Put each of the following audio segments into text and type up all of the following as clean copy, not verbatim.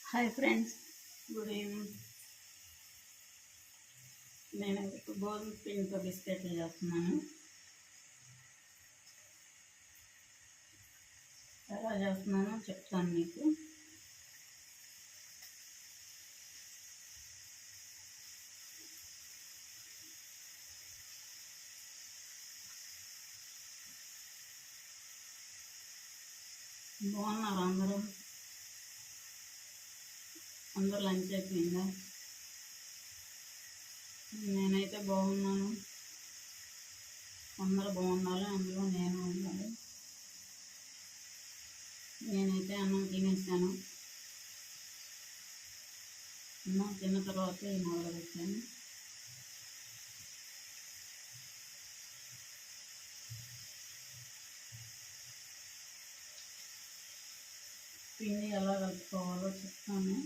Hi friends, good evening. నేను ఇప్పుడు గోధుమ పిండితో బిస్కెట్లు చేస్తున్నాను. ఎలా చేస్తున్నానో చెప్తాను మీకు. బాగున్నారు అందరూ లంచ్ అయిపోయిందా? నేనైతే బాగున్నాను. అందరూ బాగుండాలి, అందులో నేను ఉండాలి. నేనైతే అన్నం తినేసాను. అన్నం తిన్న తర్వాత మొదలుపెట్టాను. పిండి ఎలా కలుపుకోవాలో చెప్తాను.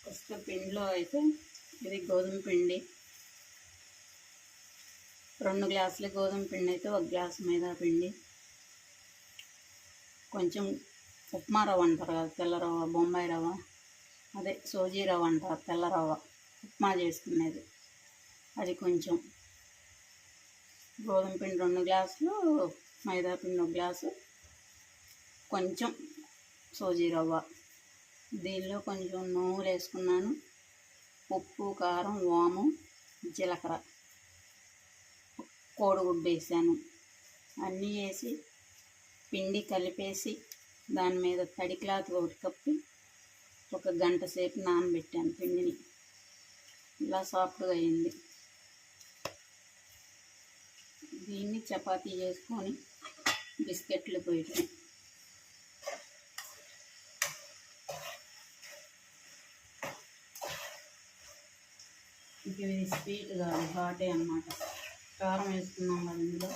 ఫస్ట్ పిండిలో అయితే ఇది గోధుమ పిండి, 2 గ్లాసుల గోధుమ పిండి అయితే 1 గ్లాసు మైదా పిండి, కొంచెం ఉప్మా రవ్వ అంటారు కదా, తెల్ల రవ్వ, బొంబాయి రవ్వ, అదే సోజీ రవ్వ అంటారు, తెల్ల రవ్వ, ఉప్మా చేసుకునేది అది కొంచెం, గోధుమ పిండి 2 గ్లాసులు, మైదా పిండి 1 గ్లాసు, కొంచెం సోజీ రవ్వ. దీనిలో కొంచెం నూనె వేసుకున్నాను, ఉప్పు, కారం, వాము, జీలకర్ర, కోడిగుడ్డు వేసాను. అన్నీ వేసి పిండి కలిపేసి దాని మీద తడి క్లాత్ ఒకటి కప్పి 1 గంట సేపు నానబెట్టాను పిండిని. ఇలా సాఫ్ట్గా అయింది. దీన్ని చపాతీ చేసుకొని బిస్కెట్లు పోయటం. ఇది స్వీట్ కాదు, ఘాటే అన్నమాట. కారం వేసుకున్నాం కదా ఇందులో.